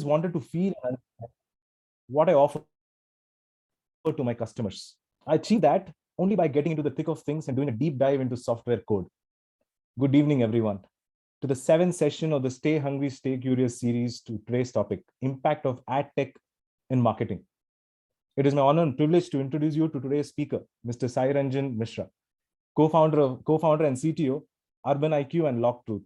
wanted to feel what I offer to my customers. I achieve that only by getting into the thick of things and doing a deep dive into software code. Good evening, everyone, to the seventh session of the Stay Hungry, Stay Curious series to today's topic, impact of ad tech in marketing. It is my honor and privilege to introduce you to today's speaker, Mr. Sai Ranjan Mishra, co-founder and CTO, Urban IQ and LockTruth.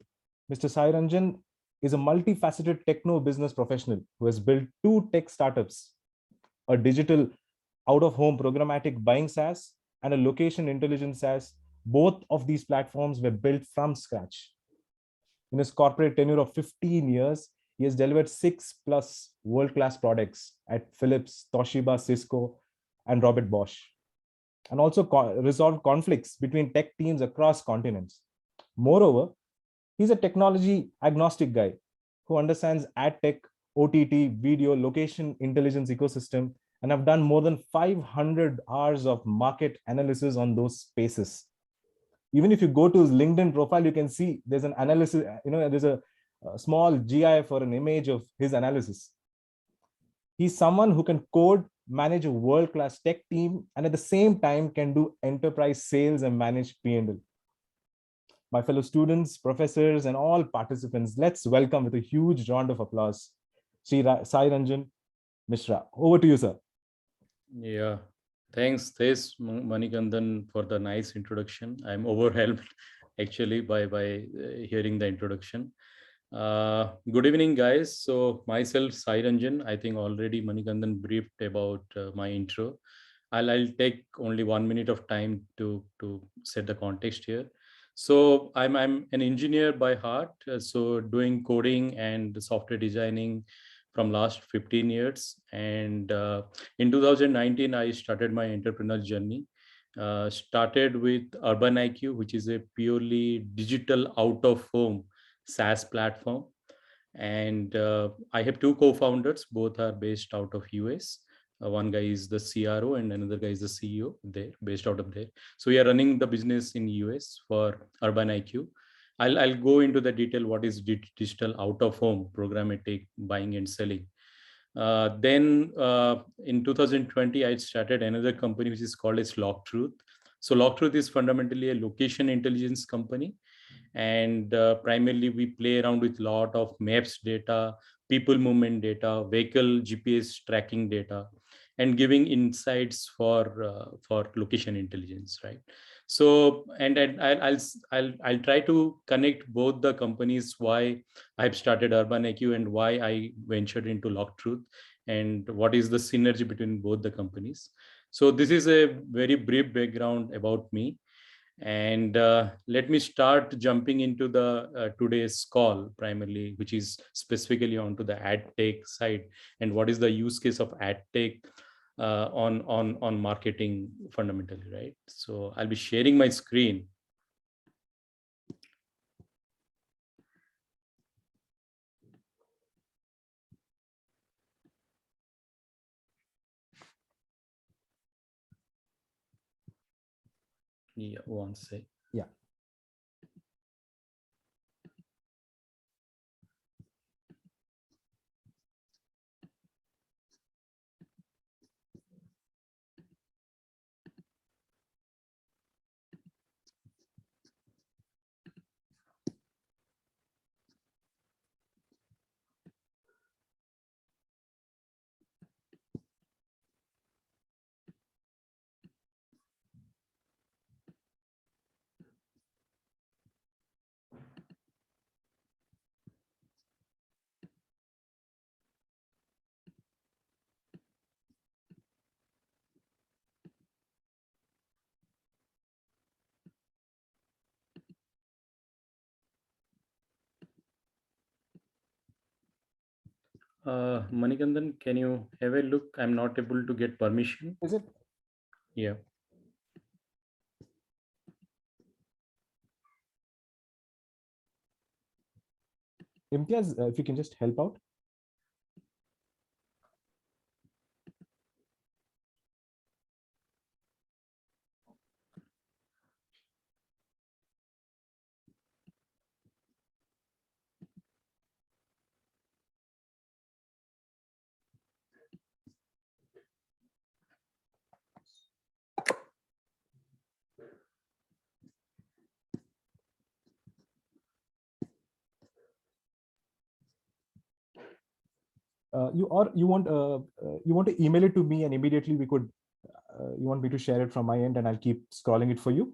Mr. Sai Ranjan is a multifaceted techno business professional who has built two tech startups, a digital out-of-home programmatic buying SaaS and a location intelligence SaaS. Both of these platforms were built from scratch. In his corporate tenure of 15 years, he has delivered 6+ world-class products at Philips, Toshiba, Cisco, and Robert Bosch, and also resolved conflicts between tech teams across continents. Moreover, he's a technology agnostic guy who understands ad tech, OTT, video, location intelligence ecosystem, and have done more than 500 hours of market analysis on those spaces. Even if you go to his LinkedIn profile, you can see there's an analysis, there's a small GIF for an image of his analysis. He's someone who can code, manage a world-class tech team, and at the same time can do enterprise sales and manage P&L. My fellow students, professors, and all participants, let's welcome with a huge round of applause, Sai Ranjan Mishra. Over to you, sir. Yeah, thanks, Manikandan, for the nice introduction. I'm overwhelmed actually by hearing the introduction. Good evening, guys. So myself, Sai Ranjan. I think already Manikandan briefed about my intro. I'll take only 1 minute of time to set the context here. So I'm an engineer by heart. So doing coding and software designing from last 15 years. And in 2019, I started my entrepreneurial journey. Started with Urban IQ, which is a purely digital out-of-home SaaS platform. And I have two co-founders, both are based out of US. One guy is the CRO and another guy is the CEO there, based out of there. So we are running the business in US for Urban IQ. I'll go into the detail what is digital out of home programmatic buying and selling. Then in 2020, I started another company which is called as LockTruth. So LockTruth is fundamentally a location intelligence company, and primarily we play around with a lot of maps data, people movement data, vehicle GPS tracking data, and giving insights for location intelligence, right? So, and I'll try to connect both the companies, why I've started Urban IQ and why I ventured into LockTruth, and what is the synergy between both the companies. So this is a very brief background about me. And let me start jumping into the today's call primarily, which is specifically onto the ad tech side, and what is the use case of ad tech on marketing fundamentally, right? So I'll be sharing my screen. Yeah, one sec. Yeah. Manikandan, can you have a look? I'm not able to get permission. Is it? Yeah. Imtiaz, if you can just help out. you want to email it to me, and immediately we could. You want me to share it from my end, and I'll keep scrolling it for you.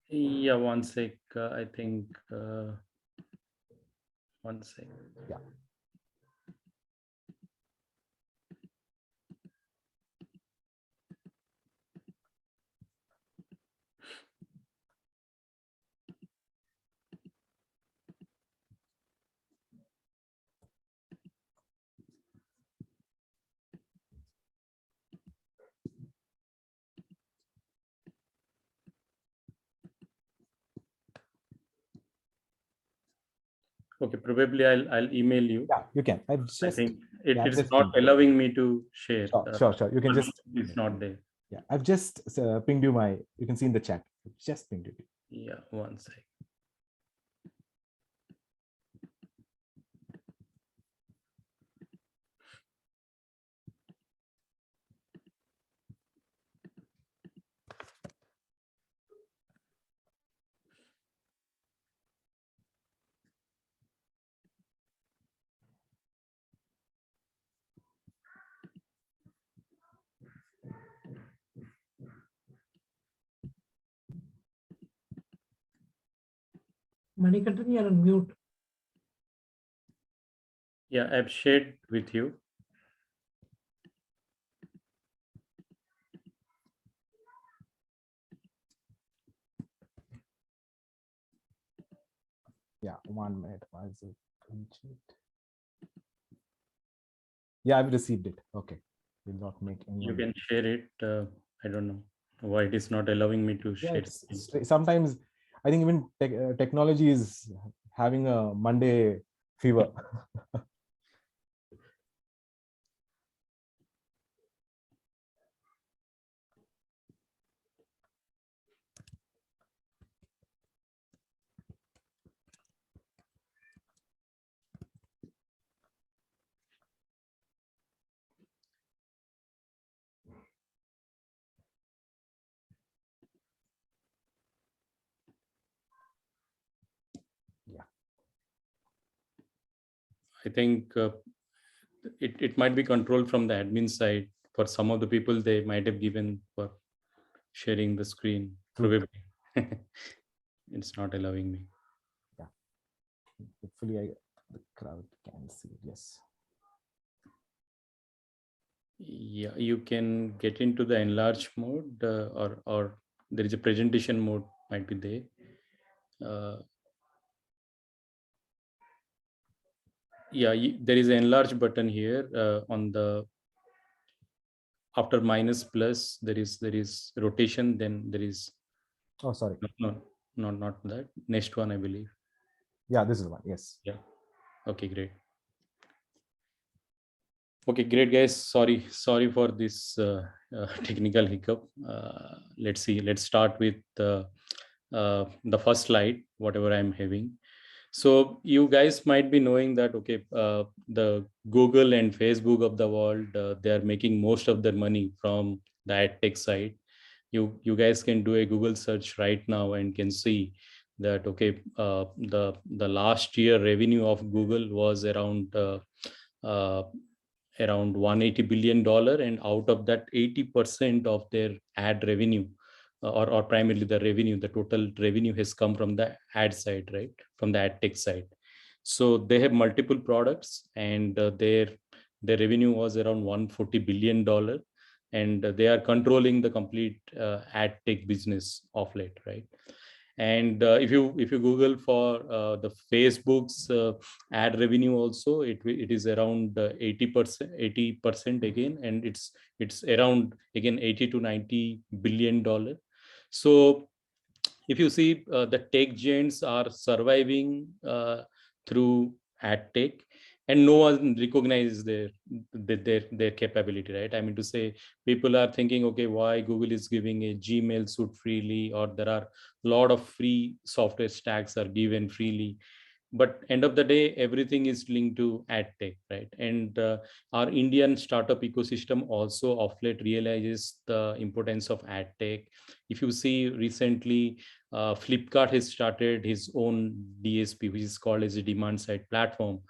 Yeah, one sec. I think one sec. Yeah. Okay, probably I'll email you. Yeah, you can. I think it I've is just not pinged you. allowing me to share. Sure. You can just. It's not there. Yeah, I've just pinged you my. You can see in the chat. I've just pinged it. Yeah, one sec. Manikantan, you're on mute. Yeah, I've shared with you. Yeah, 1 minute. Why is it? Yeah, I've received it. Okay. Will not make any. You can share it. I don't know why it is not allowing me to Yeah, share. sometimes I think even technology is having a Monday fever. Yeah. I think it might be controlled from the admin side. For some of the people, they might have given for sharing the screen. True. Probably it's not allowing me. Yeah. Hopefully, the crowd can see it. Yes. Yeah, you can get into the enlarge mode, or there is a presentation mode might be there. Yeah, there is an enlarge button here on the after minus plus. There is rotation. Then there is Oh, sorry. not that next one, I believe. Yeah, this is one. Yes. Yeah. Okay, great. Okay, great, guys. Sorry for this technical hiccup. Let's see. Let's start with the first slide, whatever I'm having. So you guys might be knowing that, okay, the Google and Facebook of the world, they are making most of their money from the ad tech side. You guys can do a Google search right now and can see that, okay, the last year revenue of Google was uh, around $180 billion, and out of that 80% of their ad revenue, or primarily the revenue, the total revenue has come from the ad side, right, from the ad tech side. So they have multiple products, and their revenue was around $140 billion, and they are controlling the complete ad tech business of late, right? And if you Google for the Facebook's ad revenue also, it is around 80% again, and it's around again 80 to 90 billion dollar. So if you see, the tech giants are surviving through ad tech, and no one recognizes their capability, right? I mean to say, people are thinking, okay, why Google is giving a Gmail suite freely, or there are a lot of free software stacks are given freely, but end of the day, everything is linked to ad tech, right? And our Indian startup ecosystem also of late realizes the importance of ad tech. If you see recently, Flipkart has started his own DSP, which is called as a demand side platform,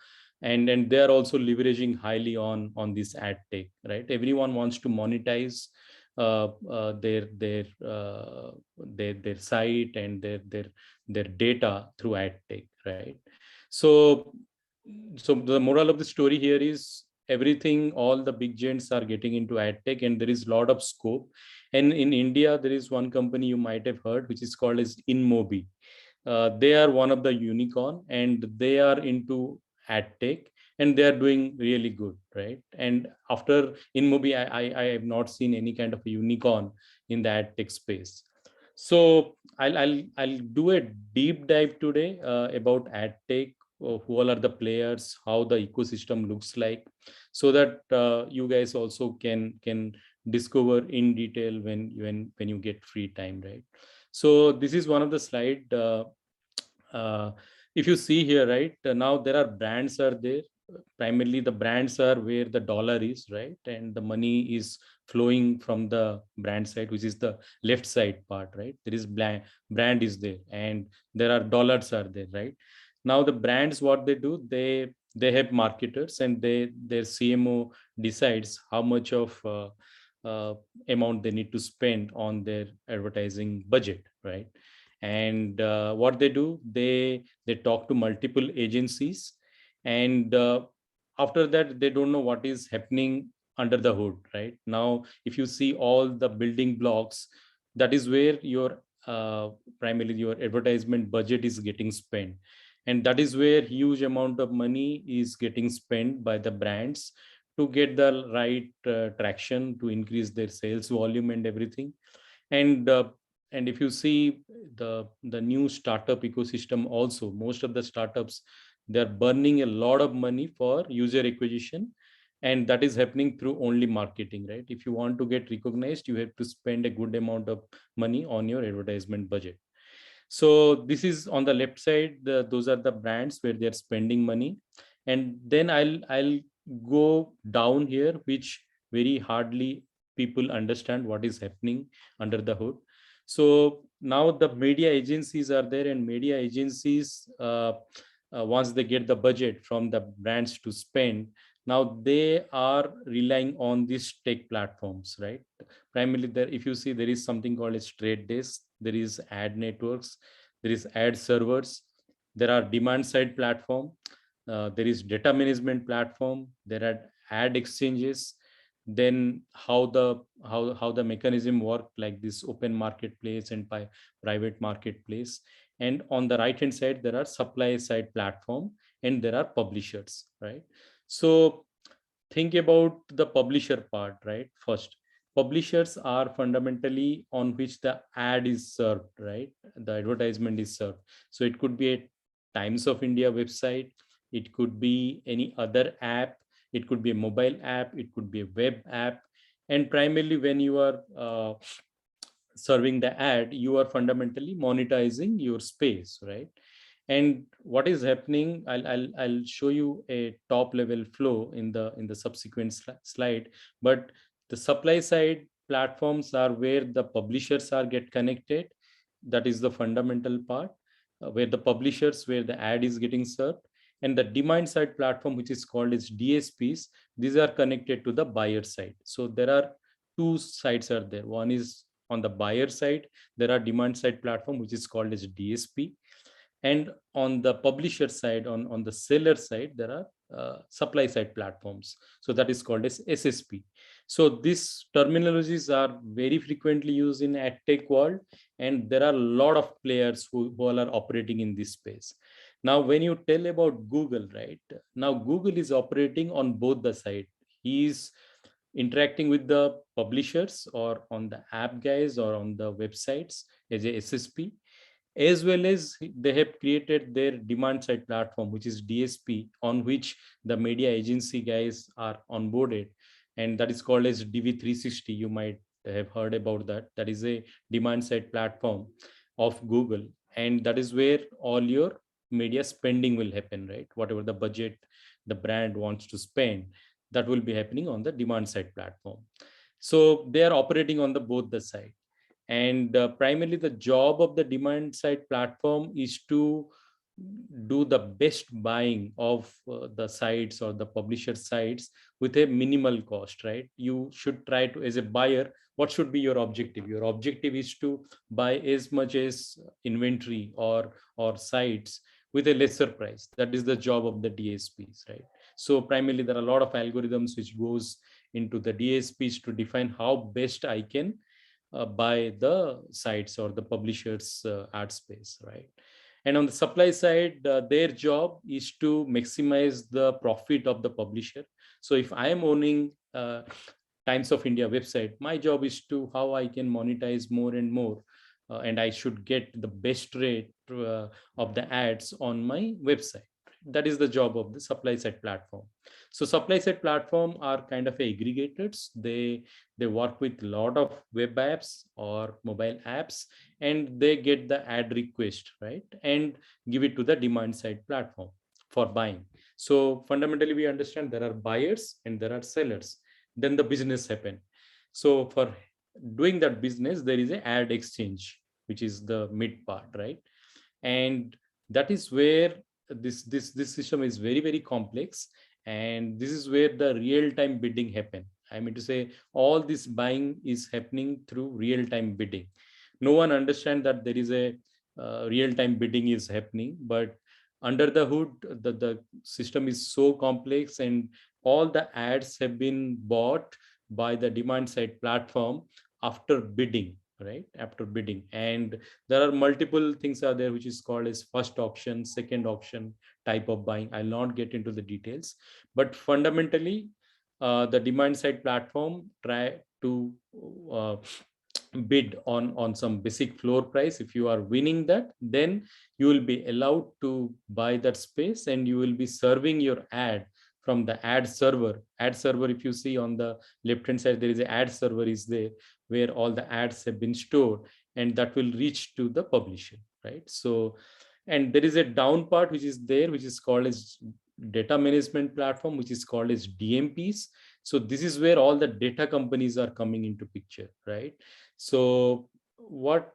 and they are also leveraging highly on this ad tech, right? Everyone wants to monetize their site and their data through ad tech, right? So the moral of the story here is everything, all the big giants are getting into ad tech, and there is a lot of scope. And in India, there is one company you might have heard, which is called as InMobi. They are one of the unicorn, and they are into ad tech, and they are doing really good, right? And after InMobi, I have not seen any kind of a unicorn in the ad tech space. So I'll do a deep dive today about ad tech, who all are the players, how the ecosystem looks like, so that you guys also can discover in detail when you get free time, right? So this is one of the slide. Uh, if you see here, right, now there are brands are there. Primarily the brands are where the dollar is, right, and the money is flowing from the brand side, which is the left side part, right? There is brand is there, and there are dollars are there, right? Now the brands, what they do, they have marketers, and their CMO decides how much of uh, amount they need to spend on their advertising budget, right? And what they do, they talk to multiple agencies, and after that they don't know what is happening under the hood. Right now, if you see all the building blocks, that is where your primarily your advertisement budget is getting spent, and that is where huge amount of money is getting spent by the brands to get the right traction, to increase their sales volume and everything. And uh, and if you see the new startup ecosystem also, most of the startups, they're burning a lot of money for user acquisition, and that is happening through only marketing, right? If you want to get recognized, you have to spend a good amount of money on your advertisement budget. So this is on the left side, those are the brands where they're spending money. And then I'll go down here, which very hardly people understand what is happening under the hood. So now the media agencies are there, and media agencies, once they get the budget from the brands to spend, now they are relying on these tech platforms, right? Primarily there, if you see, there is something called a Trade Desk, there is ad networks, there is ad servers, there are demand side platform, there is data management platform, there are ad exchanges. Then how the mechanism work, like this open marketplace and private marketplace. And on the right hand side, there are supply side platform, and there are publishers, right? So think about the publisher part, right? First, publishers are fundamentally on which the ad is served, right? The advertisement is served. So it could be a Times of India website, it could be any other app, it could be a mobile app, it could be a web app. And primarily when you are serving the ad, you are fundamentally monetizing your space, right? And what is happening, I'll show you a top level flow in the subsequent slide. But the supply side platforms are where the publishers are get connected. That is the fundamental part, where the publishers, where the ad is getting served. And the demand side platform, which is called as DSPs, these are connected to the buyer side. So there are two sides are there. One is on the buyer side, there are demand side platform, which is called as DSP. And on the publisher side, on the seller side, there are supply side platforms, so that is called as SSP. So these terminologies are very frequently used in ad tech world, and there are a lot of players who all are operating in this space. Now when you tell about Google, right, now Google is operating on both the side. He is interacting with the publishers or on the app guys or on the websites as a SSP, as well as they have created their demand side platform, which is DSP, on which the media agency guys are onboarded, and that is called as DV360. You might have heard about that. That is a demand side platform of Google, and that is where all your media spending will happen, right? Whatever the budget the brand wants to spend, that will be happening on the demand side platform. So they are operating on the both the side. And primarily the job of the demand side platform is to do the best buying of the sites or the publisher sites with a minimal cost, right? You should try to, as a buyer, what should be your objective? Your objective is to buy as much as inventory or sites with a lesser price. That is the job of the DSPs, right? So primarily there are a lot of algorithms which goes into the DSPs to define how best I can buy the sites or the publishers ad space, right? And on the supply side, their job is to maximize the profit of the publisher. So if I am owning Times of India website, my job is to how I can monetize more and more, and I should get the best rate of the ads on my website. That is the job of the supply side platform. So supply side platform are kind of aggregators. They work with a lot of web apps or mobile apps, and they get the ad request, right, and give it to the demand side platform for buying. So fundamentally we understand there are buyers and there are sellers, then the business happen. So for doing that business, there is an ad exchange, which is the mid part, right? And that is where this system is very, very complex, and this is where the real time bidding happen. I mean to say, all this buying is happening through real time bidding. No one understand that there is a real time bidding is happening, but under the hood, the system is so complex, and all the ads have been bought by the demand side platform after bidding, right? After bidding. And there are multiple things are there, which is called as first auction, second auction type of buying. I'll not get into the details, but fundamentally, the demand side platform try to uh, bid on some basic floor price. If you are winning that, then you will be allowed to buy that space, and you will be serving your ad from the ad server. Ad server, if you see on the left hand side, there is an ad server is there, where all the ads have been stored, and that will reach to the publisher, right? So, and there is a down part which is there, which is called as data management platform, which is called as DMPs. So this is where all the data companies are coming into picture, right? So what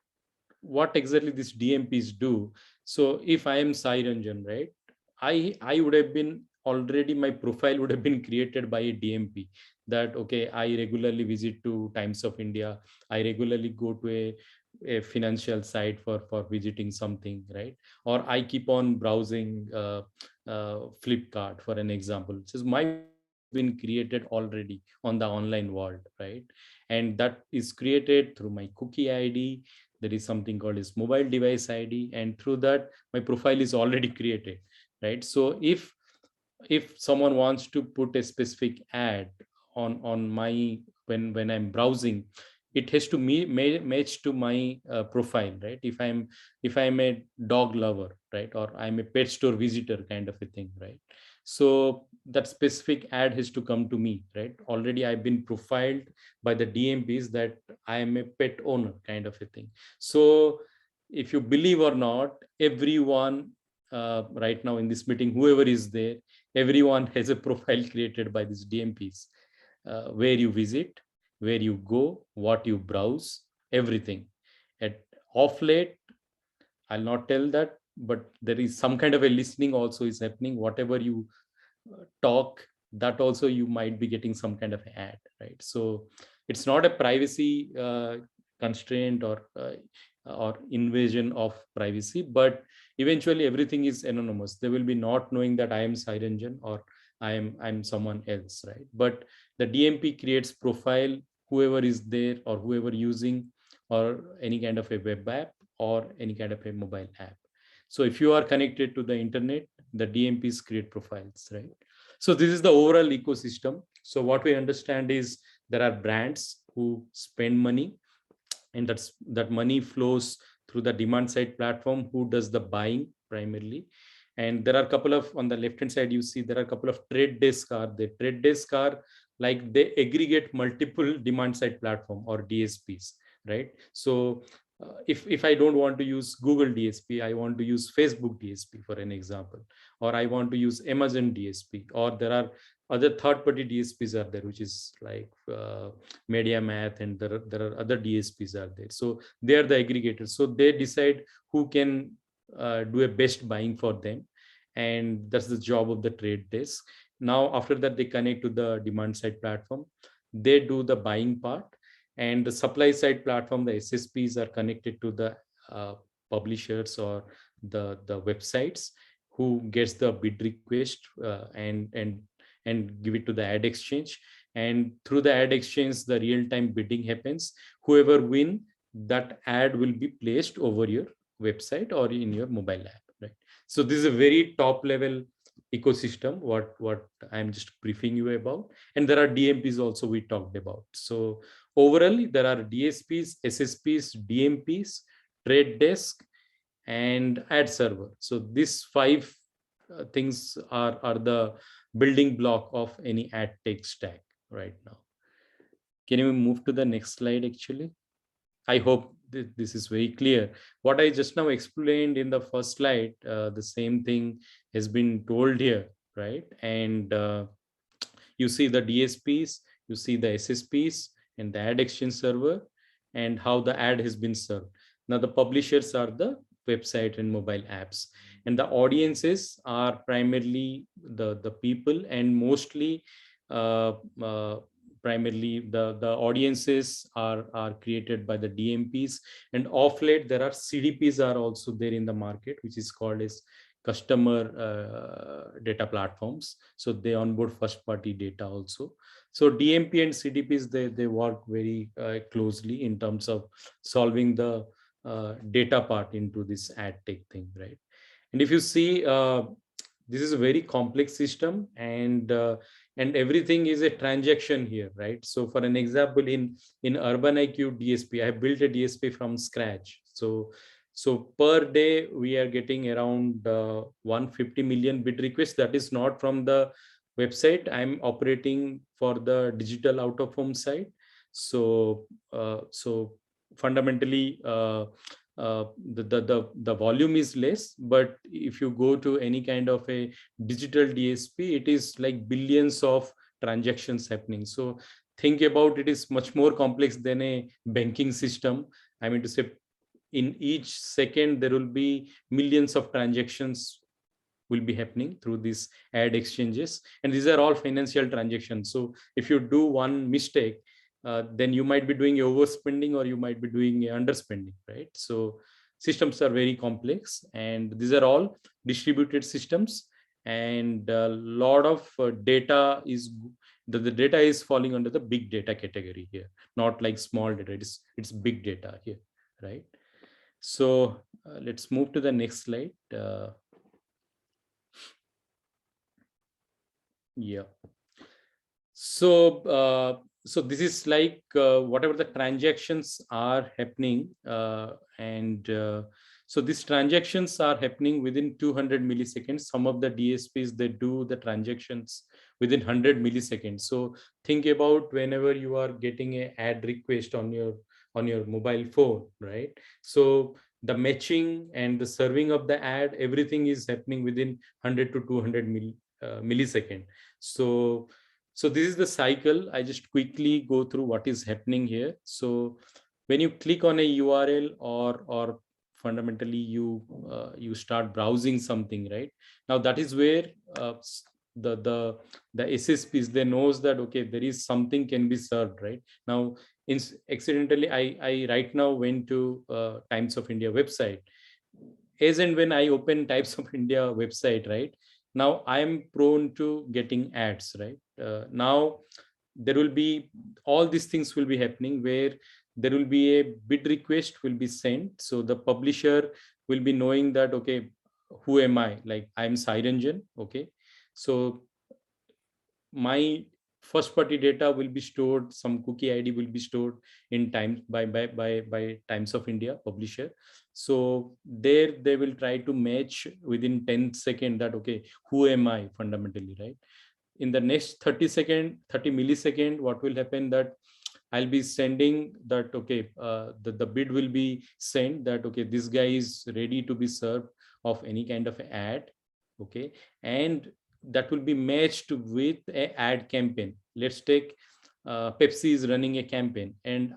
exactly these DMPs do? So if I am Sai Ranjan, right, I would have been already, my profile would have been created by a DMP, that okay, I regularly visit to Times of India, I regularly go to a financial site for visiting something, right? Or I keep on browsing Flipkart, for an example. So my been created already on the online world, right? And that is created through my cookie ID. There is something called as mobile device ID, and through that my profile is already created, right? So if someone wants to put a specific ad on my, when I'm browsing, it has to match to my profile, right? If I'm a dog lover, right, or I'm a pet store visitor, kind of a thing, right? So that specific ad has to come to me, right? Already I've been profiled by the DMPs that I am a pet owner, kind of a thing. So if you believe or not, everyone right now in this meeting, whoever is there, everyone has a profile created by these DMPs, where you visit, where you go, what you browse, everything. At off late, I'll not tell that, but there is some kind of a listening also is happening. Whatever you talk, that also you might be getting some kind of ad, right? So it's not a privacy constraint or invasion of privacy, but eventually everything is anonymous. They will be not knowing that I am Sai Ranjan or I'm someone else, right? But the DMP creates profile, whoever is there or whoever using, or any kind of a web app or any kind of a mobile app. So if you are connected to the internet, the DMPs create profiles, right? So this is the overall ecosystem. So what we understand is there are brands who spend money, and that money flows through the demand side platform, who does the buying primarily. And there are a couple of, on the left hand side you see there are a couple of trade desk are there. Trade desk are like they aggregate multiple demand side platform or DSPs, right? So if I don't want to use Google DSP, I want to use Facebook DSP, for an example, or I want to use Amazon DSP, or there are other third-party DSPs are there, which is like MediaMath, and there are other DSPs are there. So they are the aggregators. So they decide who can do a best buying for them. And that's the job of the trade desk. Now, after that, they connect to the demand side platform. They do the buying part, and the supply side platform, the SSPs, are connected to the publishers or the websites who gets the bid request and give it to the ad exchange. And through the ad exchange, the real-time bidding happens. Whoever win, that ad will be placed over your website or in your mobile app, right? So this is a very top level ecosystem what I'm just briefing you about. And there are DMPs also we talked about. So overall, there are DSPs, SSPs, DMPs, trade desk, and ad server. So these five things are the building block of any ad tech stack right now. Can you move to the next slide? Actually, I hope this is very clear. What I just now explained in the first slide, the same thing has been told here, right? And you see the DSPs, you see the SSPs and the ad exchange server, and how the ad has been served. Now the publishers are the website and mobile apps, and the audiences are primarily the people, and mostly uh, uh, primarily the audiences are created by the DMPs. And off late, there are CDPs are also there in the market, which is called as customer data platforms. So they onboard first party data also. So DMP and CDPs, they work very closely in terms of solving the data part into this ad tech thing, right? And if you see, this is a very complex system, and everything is a transaction here, right? So for an example, in Urban IQ DSP, I have built a DSP from scratch. So per day we are getting around 150 million bid requests. That is not from the website. I'm operating for the digital out of home side. So fundamentally, the volume is less, but if you go to any kind of a digital DSP, it is like billions of transactions happening. So think about it, is much more complex than a banking system. I mean to say, in each second there will be millions of transactions will be happening through these ad exchanges, and these are all financial transactions. So if you do one mistake, then you might be doing overspending or you might be doing underspending, right? So systems are very complex, and these are all distributed systems, and a lot of data is the data is falling under the big data category here, not like small data. It's big data here, right? So let's move to the next slide. Yeah. So this is like whatever the transactions are happening, and so these transactions are happening within 200 milliseconds. Some of the DSPs, they do the transactions within 100 milliseconds. So think about whenever you are getting a ad request on your mobile phone, right? So the matching and the serving of the ad, everything is happening within 100 to 200 millisecond. So this is the cycle. I just quickly go through what is happening here. So when you click on a URL, or fundamentally you start browsing something, right? Now that is where the SSPs, they knows that okay, there is something can be served, right? Now accidentally I right now went to Times of India website. As and when I open Times of India website, right, now I am prone to getting ads, right? Now there will be all these things will be happening where there will be a bid request will be sent. So the publisher will be knowing that okay, who am I? Like I'm Sai Ranjan, okay. So my first party data will be stored, some cookie ID will be stored in time by Times of India publisher. So there they will try to match within 10 seconds that okay, who am I fundamentally, right? In the next 30 millisecond, what will happen that I'll be sending that okay, the bid will be sent that okay, this guy is ready to be served of any kind of ad, okay. And that will be matched with a ad campaign. Let's take Pepsi is running a campaign, and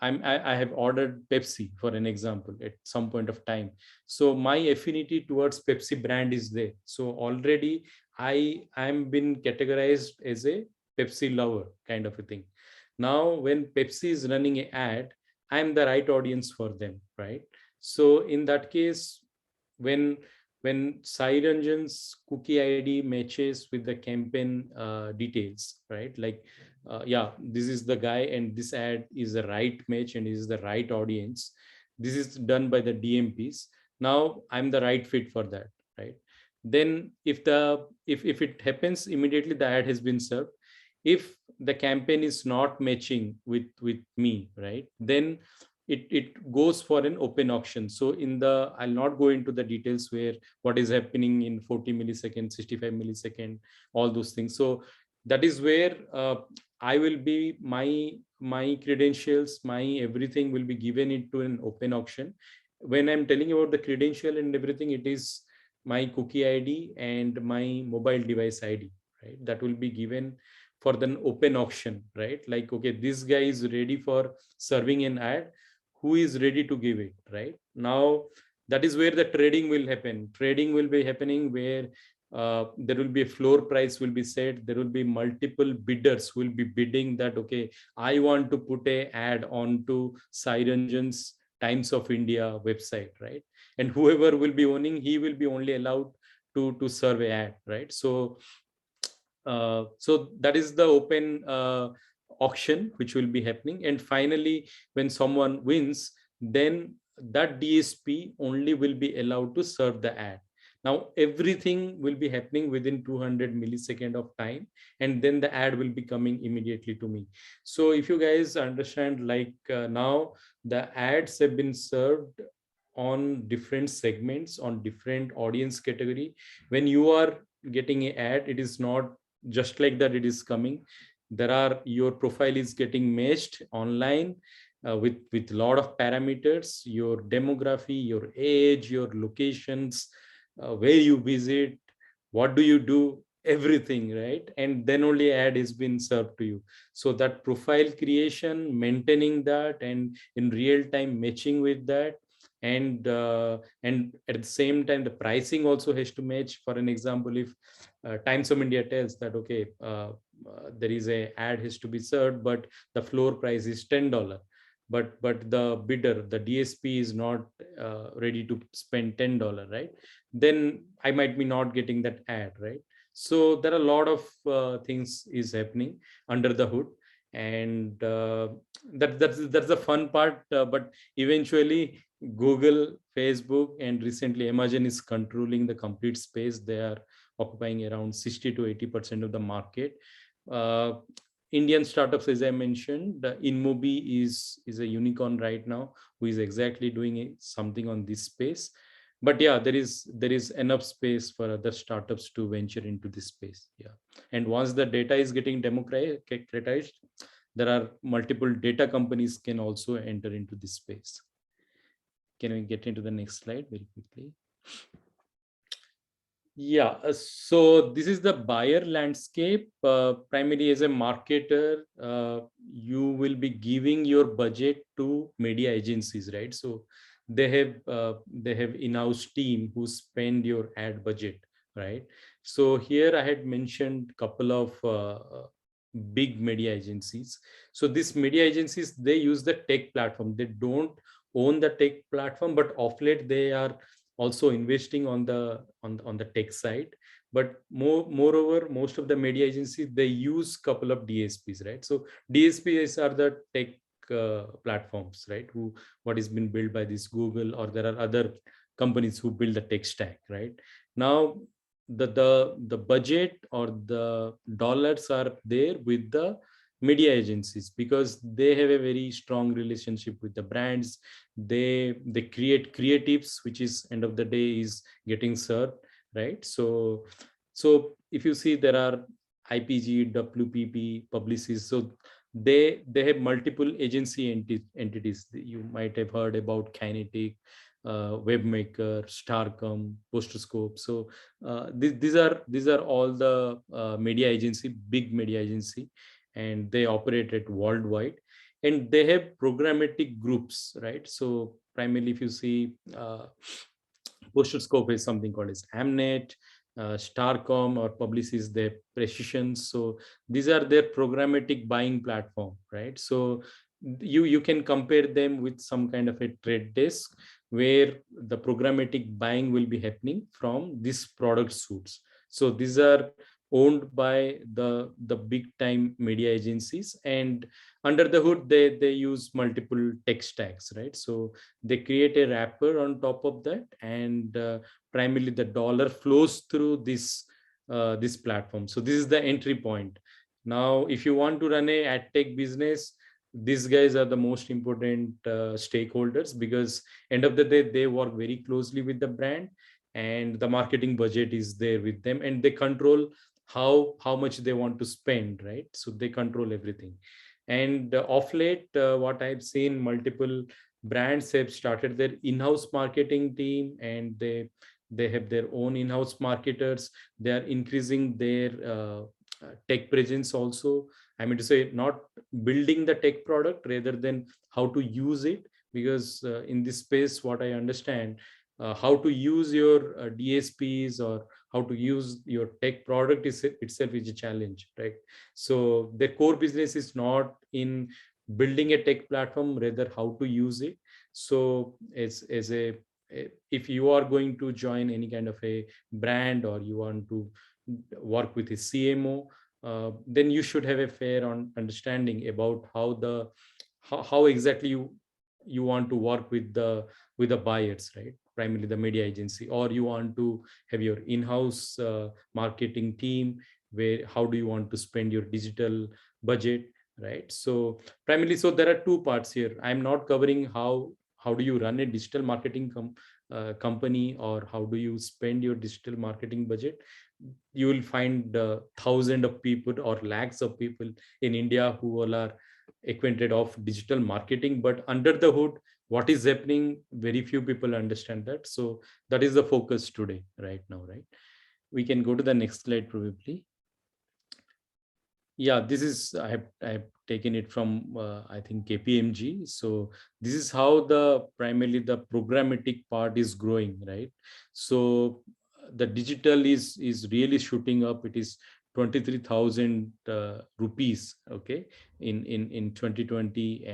I have ordered Pepsi for an example at some point of time. So my affinity towards Pepsi brand is there. So already I'm been categorized as a Pepsi lover kind of a thing. Now when Pepsi is running an ad, I'm the right audience for them, right? So in that case, when Sai Ranjan's cookie ID matches with the campaign details, right? Like, yeah, this is the guy, and this ad is the right match, and is the right audience. This is done by the DMPs. Now I'm the right fit for that, right? Then if it happens immediately, the ad has been served. If the campaign is not matching with me, right, then it goes for an open auction. So I'll not go into the details where what is happening in 40 milliseconds, 65 millisecond, all those things. So that is where I will be, my credentials, my everything will be given into an open auction. When I'm telling about the credential and everything, it is my cookie ID and my mobile device ID, right? That will be given for the open auction, right? Like, okay, this guy is ready for serving an ad, who is ready to give it, right? Now that is where the trading will happen. Trading will be happening where there will be a floor price will be set. There will be multiple bidders who will be bidding that, okay, I want to put a ad onto Sai Ranjan's Times of India website, right? And whoever will be owning, he will be only allowed to serve a ad, right? So that is the open auction which will be happening. And finally, when someone wins, then that DSP only will be allowed to serve the ad. Now everything will be happening within 200 millisecond of time, and then the ad will be coming immediately to me. So if you guys understand, like now the ads have been served on different segments, on different audience category. When you are getting an ad, it is not just like that it is coming. There are, your profile is getting matched online with a lot of parameters, your demography, your age, your locations, where you visit, what do you do, everything, right? And then only ad is been served to you. So that profile creation, maintaining that, and in real time matching with that, and at the same time the pricing also has to match. For an example, if Times of India tells that, okay, there is a ad has to be served, but the floor price is $10, but the bidder, the DSP, is not ready to spend $10, right? Then I might be not getting that ad, right? So there are a lot of things is happening under the hood, and that's the fun part. But eventually, Google, Facebook, and recently Amazon is controlling the complete space. They are occupying around 60 to 80% of the market. Uh, Indian startups, as I mentioned, InMobi is a unicorn right now, who is exactly doing something on this space. But yeah, there is enough space for other startups to venture into this space. Yeah, and once the data is getting democratized, there are multiple data companies can also enter into this space. Can we get into the next slide very quickly? Yeah, so this is the buyer landscape. Primarily as a marketer, you will be giving your budget to media agencies, right? So they have in-house team who spend your ad budget, right? So here I had mentioned couple of big media agencies. So these media agencies, they use the tech platform. They don't own the tech platform, but of late they are also investing on the tech side. But moreover, most of the media agencies, they use couple of DSPs, right? So DSPs are the tech platforms, right? Who what has been built by this Google, or there are other companies who build the tech stack, right? Now the budget or the dollars are there with the media agencies, because they have a very strong relationship with the brands. They create creatives, which is end of the day is getting served, right? So if you see, there are IPG, WPP, Publicis. So they have multiple agency entities. You might have heard about Kinetic, Webmaker, Starcom, Posterscope. So these are all the media agency, big media agency, and they operate it worldwide. and they have programmatic groups, right? So primarily, if you see, Postal is something called as Amnet, Starcom or Publicis, their Precision. So these are their programmatic buying platform, right? So you can compare them with some kind of a trade desk where the programmatic buying will be happening from these product suits. So these are owned by the big time media agencies, and under the hood they use multiple tech stacks, right? So they create a wrapper on top of that, and primarily the dollar flows through this platform. So this is the entry point. Now if you want to run a ad tech business, these guys are the most important stakeholders, because end of the day they work very closely with the brand, and the marketing budget is there with them, and they control how much they want to spend, right? So they control everything. And of late, what I've seen, multiple brands have started their in-house marketing team, and they have their own in-house marketers. They are increasing their tech presence also. I mean to say, not building the tech product rather than how to use it, because in this space, what I understand, how to use your DSPs or how to use your tech product itself is a challenge, right? So their core business is not in building a tech platform, rather how to use it. So as a if you are going to join any kind of a brand, or you want to work with a CMO, then you should have a fair understanding about how exactly you want to work with the buyers, right? Primarily the media agency, or you want to have your in-house marketing team, where how do you want to spend your digital budget, right? So primarily, so there are two parts here. I'm not covering how do you run a digital marketing company, or how do you spend your digital marketing budget. You will find thousands of people or lakhs of people in India who all are acquainted of digital marketing, but under the hood, what is happening, very few people understand that. So that is the focus today, right now, right? We can go to the next slide probably. Yeah, this is I have taken it from I think KPMG. So this is how the primarily the programmatic part is growing, right? So the digital is really shooting up. It is 23,000 rupees, okay, in 2020,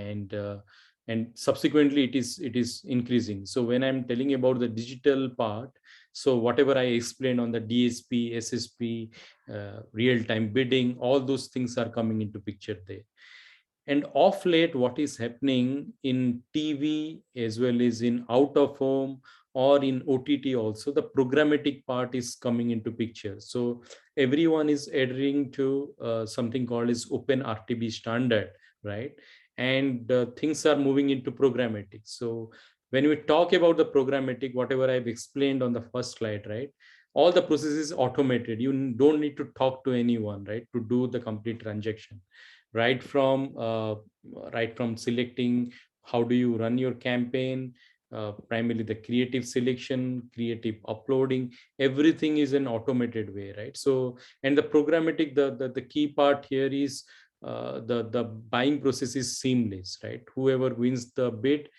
and subsequently it is increasing. So when I'm telling about the digital part, so whatever I explained on the DSP, SSP, real-time bidding, all those things are coming into picture there. And of late, what is happening in TV as well as in out of home or in OTT also, the programmatic part is coming into picture. So everyone is adhering to something called as open RTB standard, right? And things are moving into programmatic. So when we talk about the programmatic, whatever I've explained on the first slide, right? All the process is automated. You don't need to talk to anyone, right, to do the complete transaction. Right from selecting how do you run your campaign, primarily the creative selection, creative uploading, everything is an automated way, right? So, and the programmatic, the key part here is the buying process is seamless, right? Whoever wins the bid,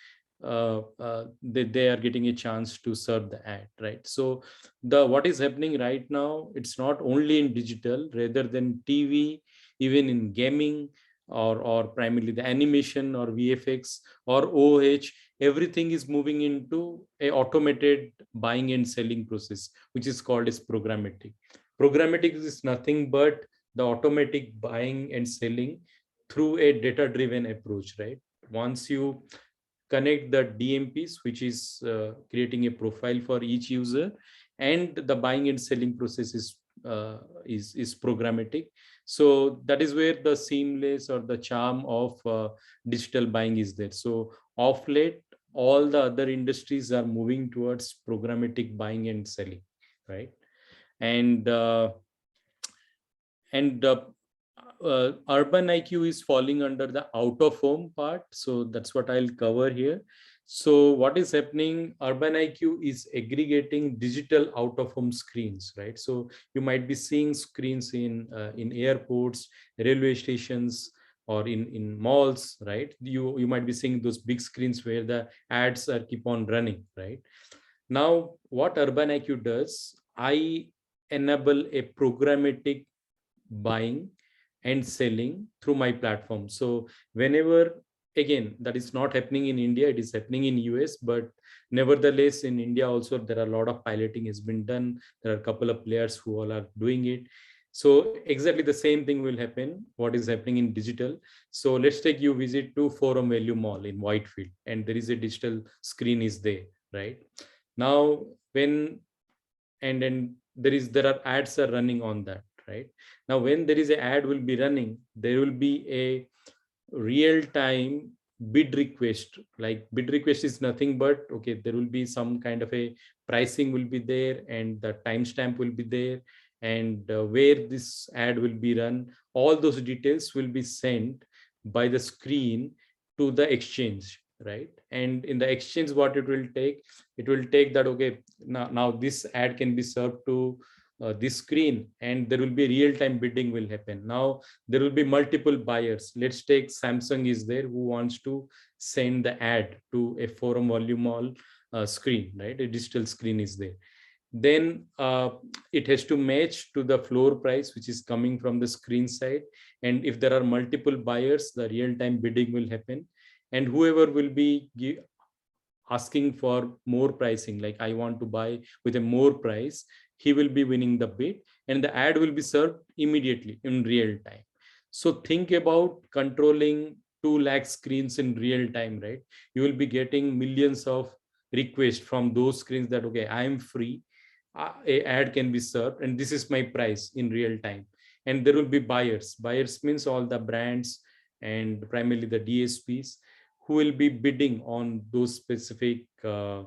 they are getting a chance to serve the ad, right? So the what is happening right now, it's not only in digital, rather than TV, even in gaming, or primarily the animation or VFX or OH, everything is moving into a automated buying and selling process, which is called as programmatic. Programmatic is nothing but the automatic buying and selling through a data driven approach, right? Once you connect the DMPs, which is creating a profile for each user, and the buying and selling process is programmatic. So that is where the seamless or the charm of digital buying is there. So of late, all the other industries are moving towards programmatic buying and selling, right? And Urban IQ is falling under the out of home part. So that's what I'll cover here. So what is happening, Urban IQ is aggregating digital out of home screens, right? So you might be seeing screens in airports, railway stations, or in malls, right? You might be seeing those big screens where the ads are keep on running, right? Now, what Urban IQ does, I enable a programmatic buying and selling through my platform. So whenever, again, that is not happening in India, it is happening in US, but nevertheless in India also there are a lot of piloting has been done. There are a couple of players who all are doing it. So exactly the same thing will happen what is happening in digital. So let's take you visit to Forum Value Mall in Whitefield, and there is a digital screen is there, right? Now when, and then there are ads are running on that, right? Now when there is a ad will be running, there will be a real time bid request. Like bid request is nothing but, okay, there will be some kind of a pricing will be there, and the timestamp will be there, and where this ad will be run, all those details will be sent by the screen to the exchange, right? And in the exchange, what it will take that, okay, now this ad can be served to this screen, and there will be real-time bidding will happen. Now there will be multiple buyers. Let's take Samsung is there who wants to send the ad to a Forum Volume Mall screen, right? A digital screen is there. Then it has to match to the floor price which is coming from the screen side, and if there are multiple buyers, the real-time bidding will happen, and whoever will be asking for more pricing, like I want to buy with a more price, he will be winning the bid, and the ad will be served immediately in real time. So think about controlling 2 lakh screens in real time, right? You will be getting millions of requests from those screens that, okay, I am free, a ad can be served, and this is my price in real time. And there will be buyers means all the brands and primarily the DSPs who will be bidding on those specific ad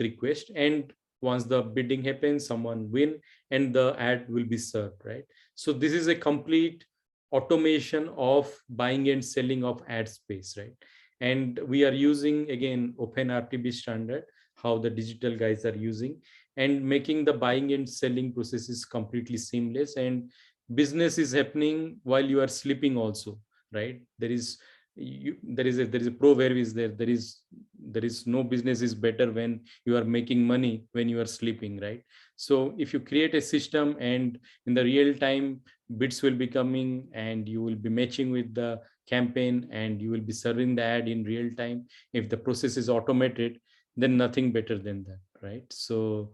request. And once the bidding happens, someone win, and the ad will be served, right? So this is a complete automation of buying and selling of ad space, right? And we are using again OpenRTB standard, how the digital guys are using, and making the buying and selling processes completely seamless, and business is happening while you are sleeping also, right? There is a proverb is there is no business is better when you are making money when you are sleeping, right? So if you create a system, and in the real time bids will be coming, and you will be matching with the campaign, and you will be serving the ad in real time, if the process is automated, then nothing better than that, right? So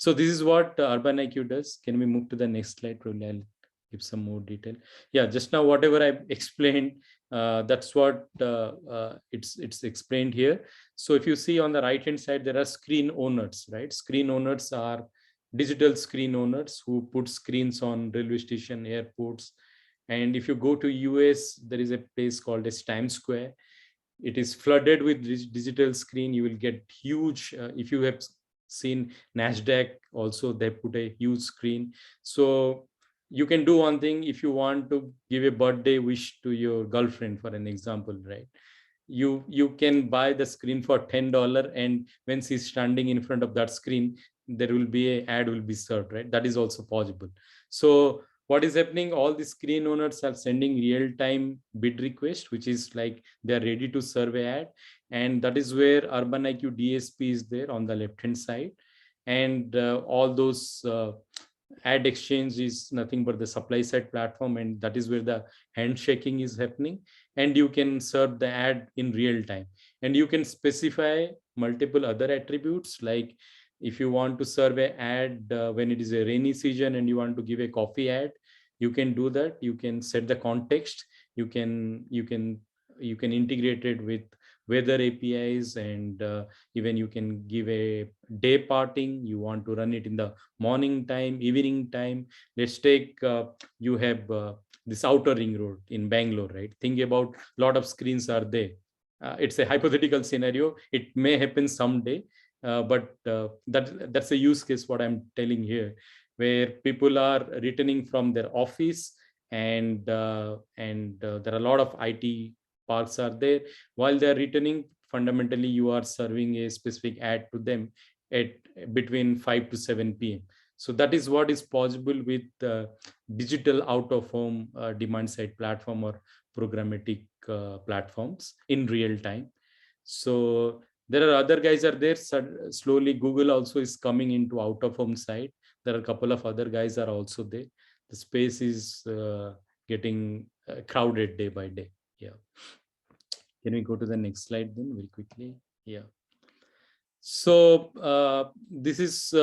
this is what Urban IQ does. Can we move to the next slide? Probably I'll give some more detail. Yeah, just now whatever I explained, that's what it's explained here. So if you see on the right hand side, there are screen owners, right? Screen owners are digital screen owners who put screens on railway station, airports. And if you go to US, there is a place called as Times Square. It is flooded with digital screen. You will get huge, if you have seen NASDAQ also, they put a huge screen. So you can do one thing. If you want to give a birthday wish to your girlfriend, for an example, right? You can buy the screen for $10, and when she's standing in front of that screen, there will be a ad will be served, right? That is also possible. So what is happening, all the screen owners are sending real-time bid request, which is like they are ready to serve a ad. And that is where Urban IQ DSP is there on the left hand side. And all those ad exchange is nothing but the supply side platform, and that is where the handshaking is happening, and you can serve the ad in real time. And you can specify multiple other attributes, like if you want to serve an ad when it is a rainy season and you want to give a coffee ad, you can do that. You can set the context. You can integrate it with weather APIs, and even you can give a day parting. You want to run it in the morning time, evening time. Let's take you have this outer ring road in Bangalore, right? Think about a lot of screens are there. It's a hypothetical scenario. It may happen someday, but that's a use case what I'm telling here, where people are returning from their office, and there are a lot of IT parks are there. While they're returning, fundamentally you are serving a specific ad to them at between 5 to 7 p.m. So that is what is possible with digital out of home demand side platform or programmatic platforms in real time. So there are other guys are there. Slowly Google also is coming into out of home side. There are a couple of other guys are also there. The space is getting crowded day by day. Yeah. Can we go to the next slide then very quickly? Yeah. So this is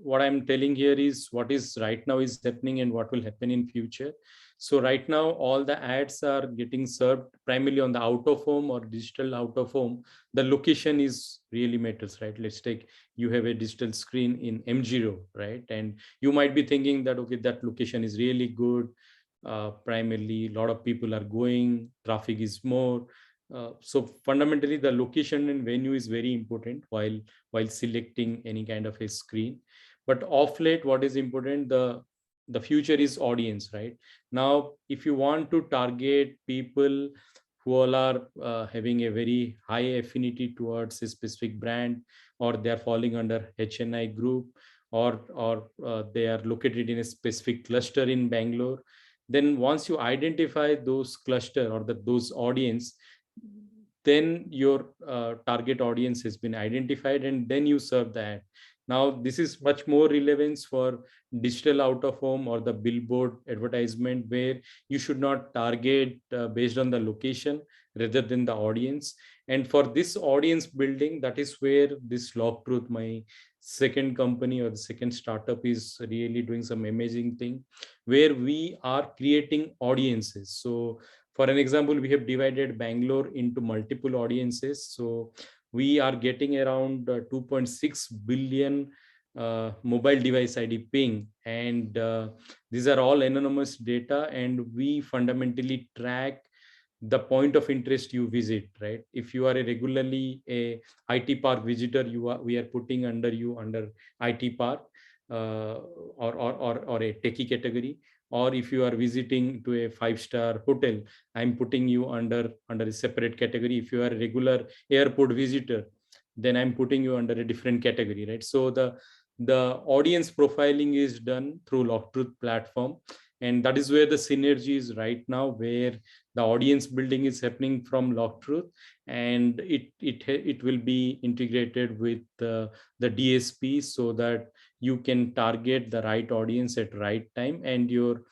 what I'm telling here is what is right now is happening and what will happen in future. So right now, all the ads are getting served primarily on the out of home or digital out of home. The location is really matters, right? Let's take, you have a digital screen in M0, right? And you might be thinking that, okay, that location is really good. Primarily, a lot of people are going, traffic is more. So fundamentally, the location and venue is very important while selecting any kind of a screen. But off late, what is important, the future is audience, right? Now, if you want to target people who all are having a very high affinity towards a specific brand, or they are falling under HNI group, or they are located in a specific cluster in Bangalore, then once you identify those cluster or those audience, then your target audience has been identified, and then you serve the ad. Now, this is much more relevance for digital out of home or the billboard advertisement, where you should not target based on the location rather than the audience. And for this audience building, that is where this LogTruth, my second company or the second startup, is really doing some amazing thing, where we are creating audiences. So for an example, we have divided Bangalore into multiple audiences. So we are getting around 2.6 billion mobile device ID ping, and these are all anonymous data, and we fundamentally track the point of interest you visit, right? If you are a regularly a IT park visitor, we are putting under IT park or a techie category. Or if you are visiting to a 5-star hotel, I'm putting you under a separate category. If you are a regular airport visitor, then I'm putting you under a different category, right? So the audience profiling is done through LogTruth platform, and that is where the synergy is right now, where the audience building is happening from LogTruth, and it will be integrated with the DSP, so that you can target the right audience at right time, and your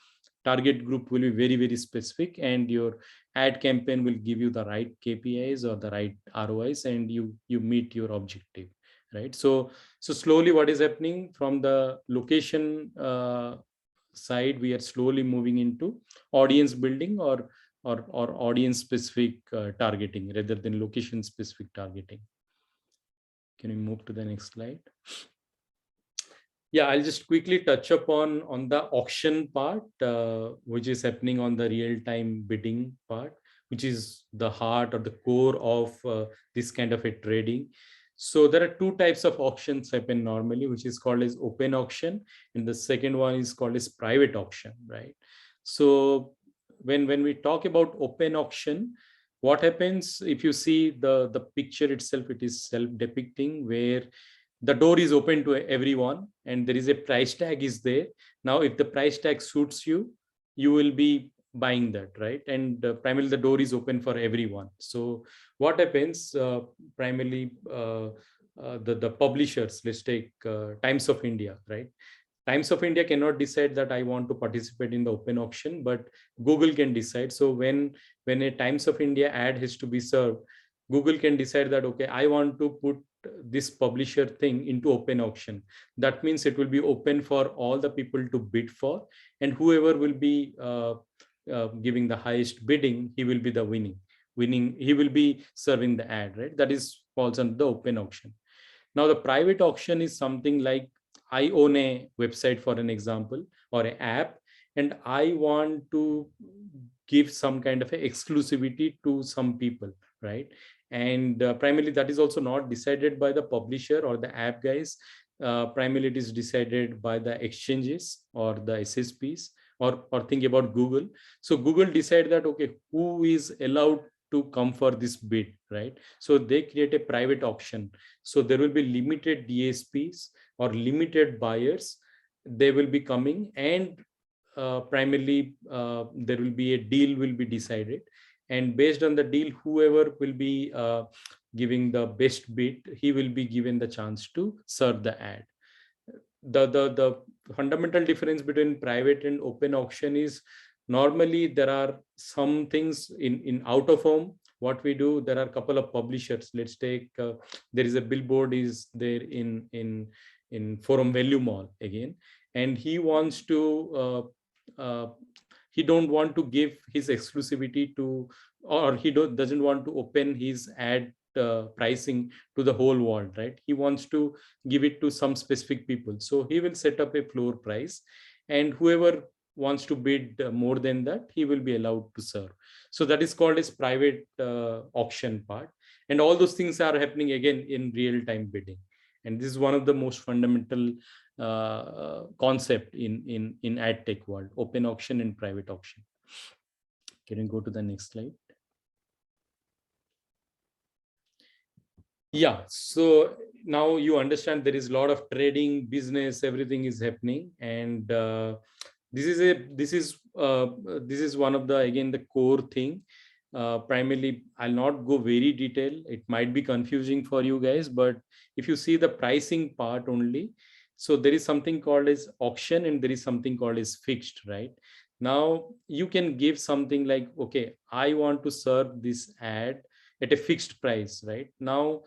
target group will be very, very specific, and your ad campaign will give you the right KPIs or the right ROIs, and you meet your objective, right? So slowly what is happening from the location side, we are slowly moving into audience building or audience specific targeting rather than location specific targeting. Can we move to the next slide? Yeah, I'll just quickly touch upon on the auction part, which is happening on the real-time bidding part, which is the heart or the core of this kind of a trading. So there are two types of auctions happen normally, which is called as open auction, and the second one is called as private auction, right? So when we talk about open auction, what happens, if you see the picture itself, it is self-depicting, where the door is open to everyone and there is a price tag is there. Now, if the price tag suits you, you will be buying that, right? And primarily the door is open for everyone. So what happens, primarily the publishers, let's take Times of India, right? Times of India cannot decide that I want to participate in the open auction, but Google can decide. So when a Times of India ad has to be served, Google can decide that, okay, I want to put this publisher thing into open auction. That means it will be open for all the people to bid for, and whoever will be giving the highest bidding, he will be the winning. He will be serving the ad, right? That is falls under the open auction. Now, the private auction is something like, I own a website, for an example, or an app, and I want to give some kind of a exclusivity to some people, right? And primarily that is also not decided by the publisher or the app guys. Primarily it is decided by the exchanges or the SSPs, or think about Google. So Google decide that, okay, who is allowed to come for this bid, right? So they create a private auction. So there will be limited DSPs or limited buyers, they will be coming, and primarily there will be a deal will be decided, and based on the deal, whoever will be giving the best bid, he will be given the chance to serve the ad. The fundamental difference between private and open auction is, normally there are some things in out of home. What we do, there are a couple of publishers. Let's take there is a billboard is there in Forum Value Mall again, and he wants to he don't want to give his exclusivity to, or he doesn't want to open his ad pricing to the whole world, right? He wants to give it to some specific people, so he will set up a floor price, and whoever wants to bid more than that, he will be allowed to serve. So that is called as private auction part, and all those things are happening again in real time bidding, and this is one of the most fundamental concept in ad tech world: open auction and private auction. Can you go to the next slide? Yeah, so now you understand there is a lot of trading, business, everything is happening, and this is one of the, again, the core thing. Primarily, I'll not go very detail. It might be confusing for you guys, but if you see the pricing part only, so there is something called as auction and there is something called as fixed, right? Now you can give something like, okay, I want to serve this ad at a fixed price, right? Now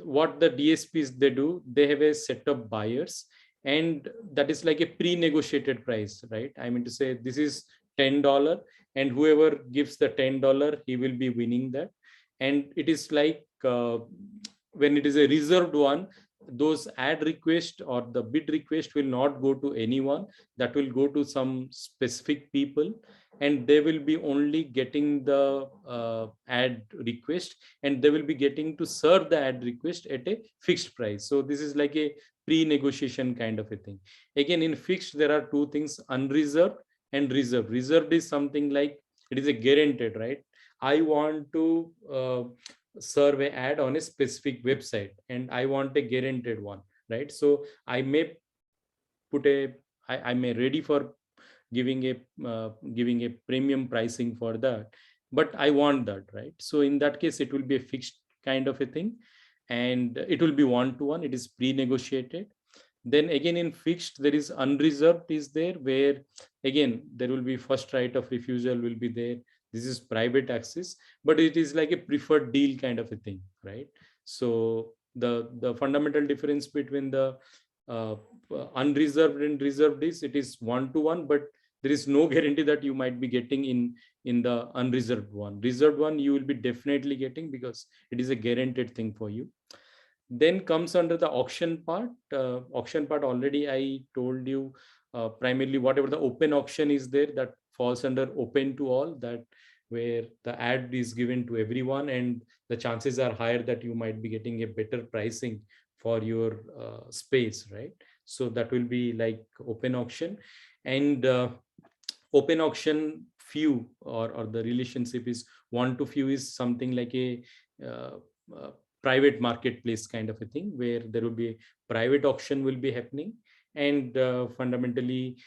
what the DSPs they do, they have a set of buyers, and that is like a pre-negotiated price, right? I mean to say, this is $10, and whoever gives the $10, he will be winning that. And it is like when it is a reserved one, those ad request or the bid request will not go to anyone, that will go to some specific people, and they will be only getting the ad request, and they will be getting to serve the ad request at a fixed price. So this is like a pre-negotiation kind of a thing. Again, in fixed, there are two things: unreserved and reserved. Reserved is something like, it is a guaranteed, right? I want to serve an ad on a specific website, and I want a guaranteed one, right? So I may put I may ready for giving a premium pricing for that, but I want that, right? So in that case, it will be a fixed kind of a thing, and it will be one-to-one. It is pre-negotiated. Then again, in fixed, there is unreserved is there, where again there will be first right of refusal will be there. This is private access, but it is like a preferred deal kind of a thing, right? So the fundamental difference between the unreserved and reserved is, it is one-to-one, but there is no guarantee that you might be getting in the unreserved one. Reserved one you will be definitely getting, because it is a guaranteed thing for you. Then comes under the auction part. Auction part, already I told you, primarily whatever the open auction is there, that falls under open to all, that where the ad is given to everyone, and the chances are higher that you might be getting a better pricing for your space, right? So that will be like open auction. And open auction few, or the relationship is one to few, is something like a private marketplace kind of a thing, where there will be a private auction will be happening, and fundamentally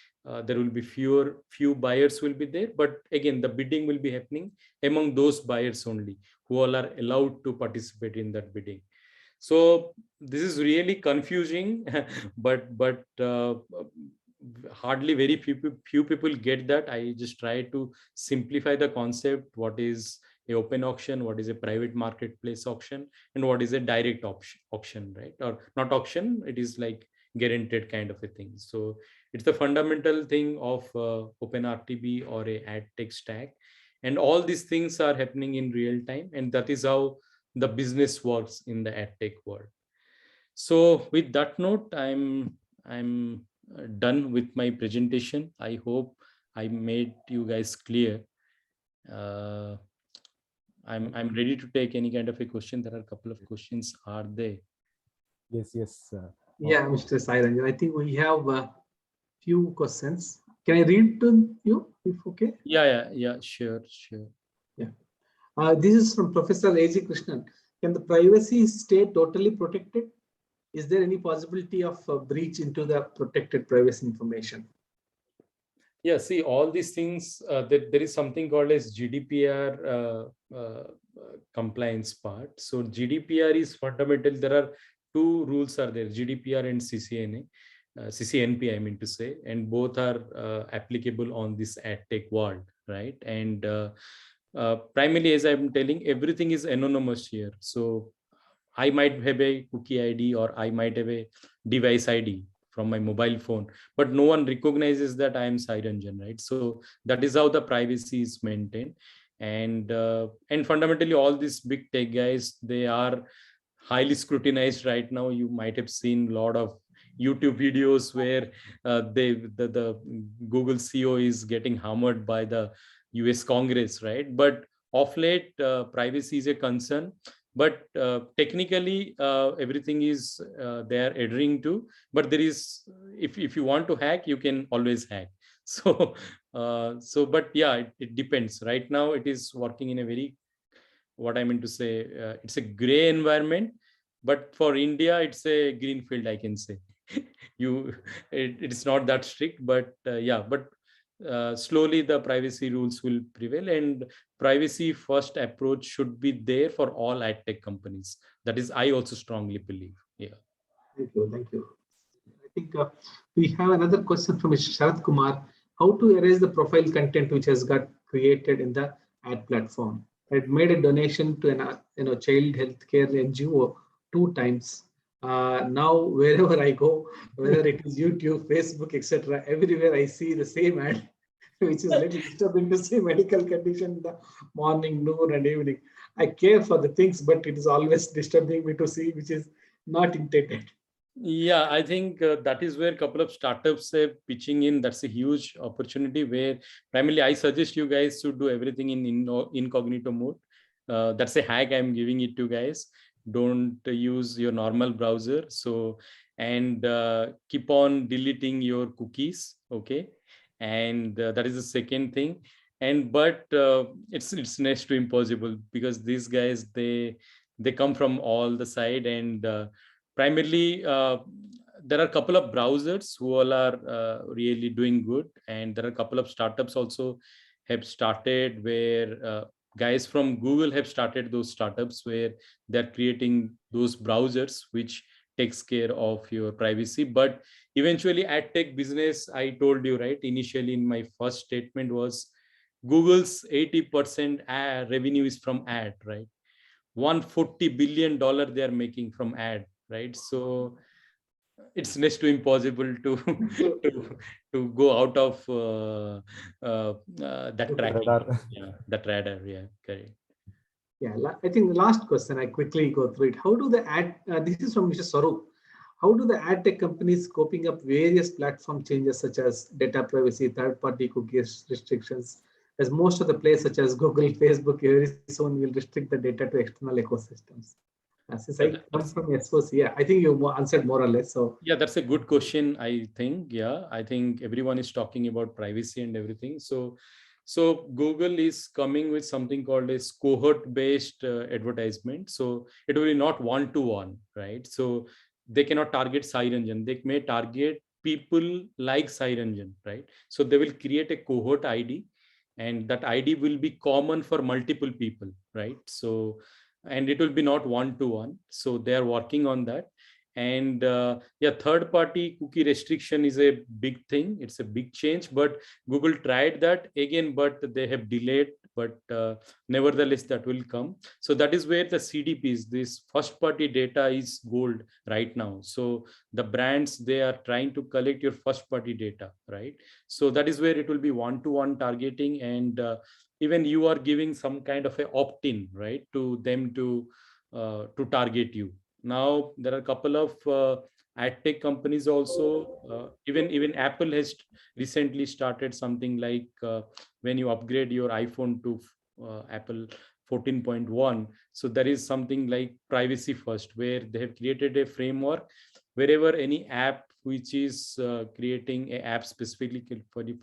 there will be few buyers will be there, but again the bidding will be happening among those buyers only, who all are allowed to participate in that bidding. So this is really confusing, but hardly very few people get that. I just try to simplify the concept: what is a open auction, what is a private marketplace auction, and what is a direct auction, right? Or not auction, it is like guaranteed kind of a thing. So it's the fundamental thing of OpenRTB or a ad tech stack, and all these things are happening in real time, and that is how the business works in the ad tech world. So with that note, I'm done with my presentation. I hope I made you guys clear. I'm ready to take any kind of a question. There are a couple of questions. Are there? Yes, yes. Yeah, Mr. Sai Ranjan, I think we have a few questions. Can I read to you, if okay? Yeah, sure. Yeah. This is from Professor A.G. Krishnan. Can the privacy stay totally protected? is there any possibility of a breach into the protected privacy information? Yeah, see, all these things, there is something called as GDPR compliance part. So GDPR is fundamental. There are two rules are there, GDPR and CCNA. CCNP, I mean to say, and both are applicable on this ad tech world, right? And primarily, as I'm telling, everything is anonymous here. So I might have a cookie ID or I might have a device ID from my mobile phone, but no one recognizes that I am Cyranjan, right? So that is how the privacy is maintained. And fundamentally, all these big tech guys, they are highly scrutinized right now. You might have seen a lot of YouTube videos where the Google CEO is getting hammered by the US Congress, right? But of late, privacy is a concern. But technically, everything is they are adhering to. But there is, if you want to hack, you can always hack. So but yeah, it depends. Right now, it is working in a very, what I mean to say, it's a gray environment, but for India, it's a green field, I can say. It's not that strict, but yeah, but slowly the privacy rules will prevail, and privacy first approach should be there for all ad tech companies. That is, I also strongly believe. Yeah. Thank you. Thank you. I think we have another question from Mr. Sharad Kumar. How to erase the profile content which has got created in the ad platform? I had made a donation to an child healthcare NGO 2 times. Now wherever I go, whether it is YouTube, Facebook, etc., everywhere I see the same ad, which is little disturbing to see medical condition in the morning, noon, and evening. I care for the things, but it is always disturbing me to see which is not intended. Yeah, I think that is where a couple of startups are pitching in. That's a huge opportunity where primarily I suggest you guys to do everything in incognito mode. That's a hack I'm giving it to guys. Don't use your normal browser. So, and keep on deleting your cookies. Okay. And that is the second thing. And but it's next to impossible because these guys, they come from all the side, and primarily there are a couple of browsers who all are really doing good, and there are a couple of startups also have started where guys from Google have started those startups where they're creating those browsers which takes care of your privacy. But eventually ad tech business, I told you, right, initially in my first statement was Google's 80% revenue is from ad, right? $140 billion they are making from ad, right? So it's next to impossible to to go out of that tracking. Radar. Yeah, that radar. Yeah, correct. Yeah, I think the last question, I quickly go through it. How do the this is from Mr. Sarup. How do the ad tech companies coping up various platform changes such as data privacy, third-party cookies restrictions, as most of the players such as Google, Facebook very soon will restrict the data to external ecosystems? Since I come from SOC, yeah, I think you answered more or less. So yeah, that's a good question. I think, yeah, I think everyone is talking about privacy and everything. So Google is coming with something called as cohort-based advertisement. So it will be not one-to-one, right? So they cannot target Cyranjan. They may target people like Cyranjan, right? So they will create a cohort ID, and that ID will be common for multiple people, right? So, and it will be not one-to-one. So they are working on that. And yeah, third party cookie restriction is a big thing. It's a big change, but Google tried that again, but they have delayed, but nevertheless that will come. So that is where the CDPs, this first party data, is gold right now. So the brands, they are trying to collect your first party data, right? So that is where it will be one-to-one targeting, and even you are giving some kind of a opt-in, right, to them to target you. Now there are a couple of ad tech companies also. Even Apple has recently started something like when you upgrade your iPhone to Apple 14.1. So there is something like privacy first, where they have created a framework wherever any app which is creating an app specifically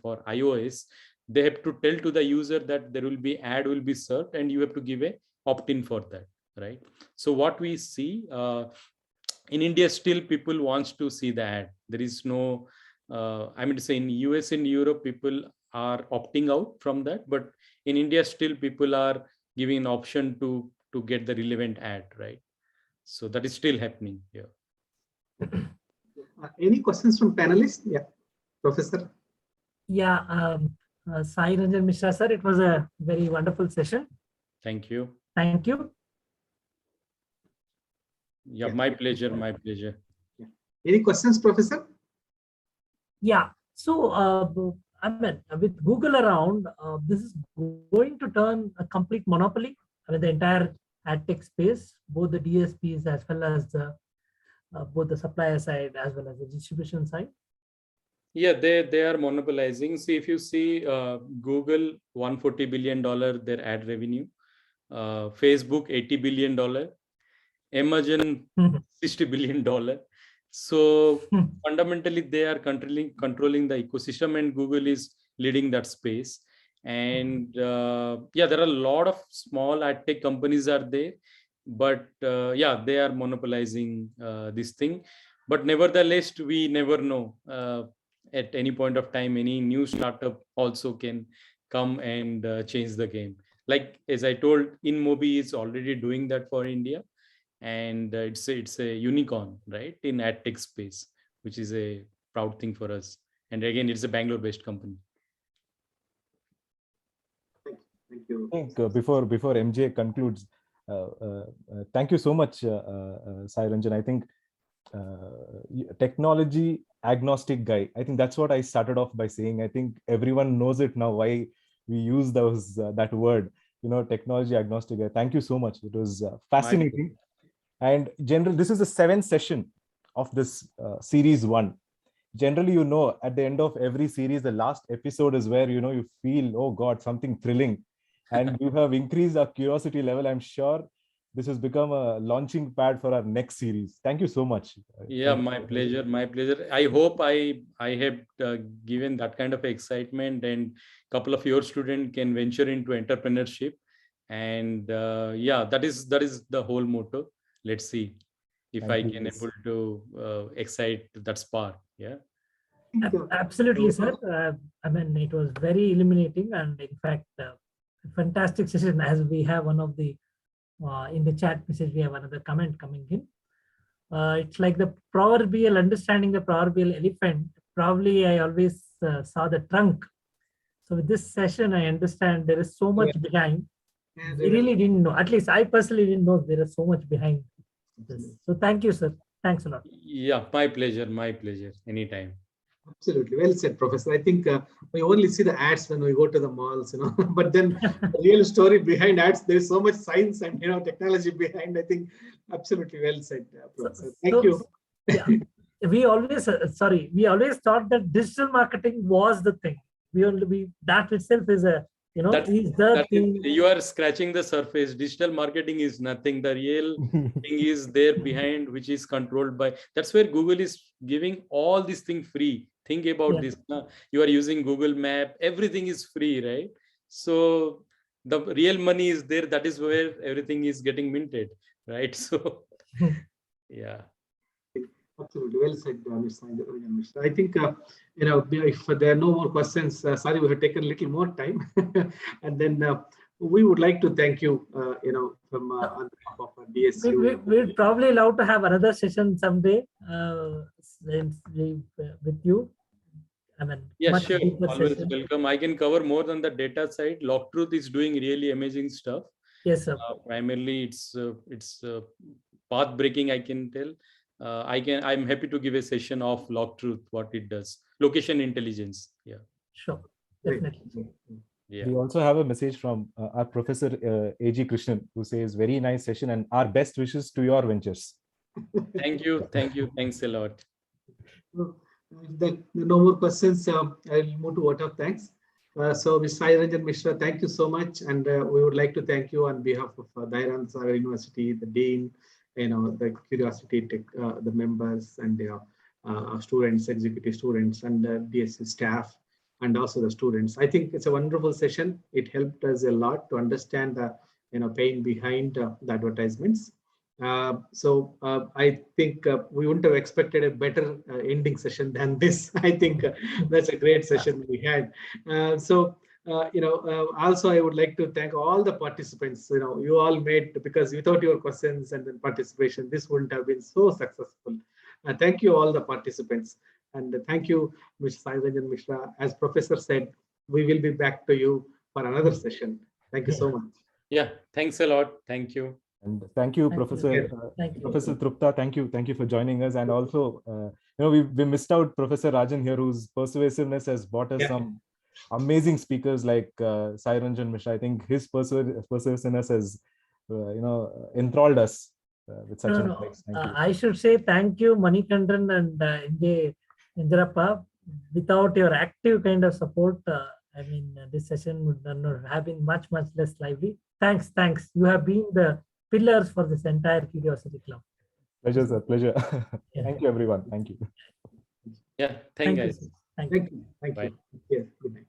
for iOS, they have to tell to the user that there will be ad will be served, and you have to give a opt-in for that, right? So what we see, in India, still people wants to see the ad. There is no, I mean to say in US and Europe, people are opting out from that, but in India, still people are giving an option to get the relevant ad, right? So that is still happening here. Any questions from panelists? Yeah, Professor. Yeah, Sai Ranjan Mishra, sir, it was a very wonderful session. Thank you. Thank you. Yeah, my pleasure, my pleasure. Any questions, Professor? Yeah, so I mean, with Google around, this is going to turn a complete monopoly. I mean, the entire ad tech space, both the DSPs as well as the both the supplier side as well as the distribution side. Yeah, they are monopolizing. See, if you see Google, $140 billion their ad revenue, Facebook, $80 billion, Amazon, $60 billion. So fundamentally, they are controlling the ecosystem, and Google is leading that space. And yeah, there are a lot of small ad tech companies are there, but yeah, they are monopolizing this thing. But nevertheless, we never know. At any point of time, any new startup also can come and change the game. Like as I told, InMobi is already doing that for India, and it's a unicorn, right, in ad tech space, which is a proud thing for us. And again, it's a Bangalore-based company. Thank you. I think before MJ concludes, thank you so much, Sai Ranjan. I think technology agnostic guy. I think that's what I started off by saying. I think everyone knows it now why we use those that word. Technology agnostic guy. Thank you so much. It was fascinating. And generally, this is the 7th session of this series 1. Generally, at the end of every series, the last episode is where you feel, oh God, something thrilling. And you have increased our curiosity level. I'm sure this has become a launching pad for our next series. Thank you so much. Yeah, my pleasure. My pleasure. I hope I have given that kind of excitement, and a couple of your students can venture into entrepreneurship. And yeah, that is the whole motto. Let's see if I can able to excite that spark. Yeah. Absolutely, sir. I mean, it was very illuminating, and in fact, a fantastic session. As we have one of the in the chat message, we have another comment coming in. It's like the proverbial understanding the proverbial elephant. Probably, I always saw the trunk. So with this session, I understand there is so much behind. We really didn't know. At least I personally didn't know there is so much behind this. So thank you, sir. Thanks a lot. Yeah, my pleasure. My pleasure. Anytime. Absolutely. Well said, Professor. I think we only see the ads when we go to the malls, but then the real story behind ads, there's so much science and, technology behind. I think absolutely well said, Professor. Thank you. Yeah, we always, we always thought that digital marketing was the thing. That itself is a, is the thing. You are scratching the surface. Digital marketing is nothing. The real thing is there behind, which is controlled by. That's where Google is giving all these things free. Think about this. You are using Google Map. Everything is free, right? So the real money is there. That is where everything is getting minted, right? So, yeah. Absolutely. Well said, Mr. I think, if there are no more questions, sorry, we have taken a little more time. And then we would like to thank you, from on behalf of DSU. We'd probably love to have another session someday with you. I mean, yeah, sure. Always session. welcome. I can cover more than the data side. LogTruth is doing really amazing stuff. Yes, sir. Primarily, it's path breaking. I can tell. I'm happy to give a session of LogTruth, what it does, location intelligence. Yeah. Sure. Definitely. Yeah. We also have a message from our Professor A.G. Krishnan, who says, very nice session and our best wishes to your ventures. Thank you. Thank you. Thanks a lot. If no more questions, I'll move to vote of thanks. So, Mr. Sai Ranjan Mishra, thank you so much. And we would like to thank you on behalf of Dayananda Sagar University, the Dean, the Curiosity Tech, the members and students, executive students, and DSC staff, and also the students. I think it's a wonderful session. It helped us a lot to understand the pain behind the advertisements. I think we wouldn't have expected a better ending session than this. I think that's a great session we had. Also I would like to thank all the participants. You all made, because without your questions and then participation, this wouldn't have been so successful. Thank you all the participants, and thank you, Mr. Sai Ranjan Mishra. As Professor said, we will be back to you for another session. Thank you so much. Yeah, thanks a lot. Thank you. And thank you, Thank you. Professor Thank you. Professor Trupta. Thank you for joining us. And also, we missed out Professor Rajan here, whose persuasiveness has brought us some amazing speakers like Sai Ranjan Mishra. I think his persuasiveness has, enthralled us with such an advice. Thank you. I should say thank you, Manikandan and N.J. Indrappa. Without your active kind of support, this session would not have been much less lively. Thanks. You have been the pillars for this entire Curiosity Club. Pleasure, sir. Pleasure. Yeah. Thank you, everyone. Thank you. Yeah, thank you, guys. Sir. Thank you. Thank you. Bye. Yes, good night.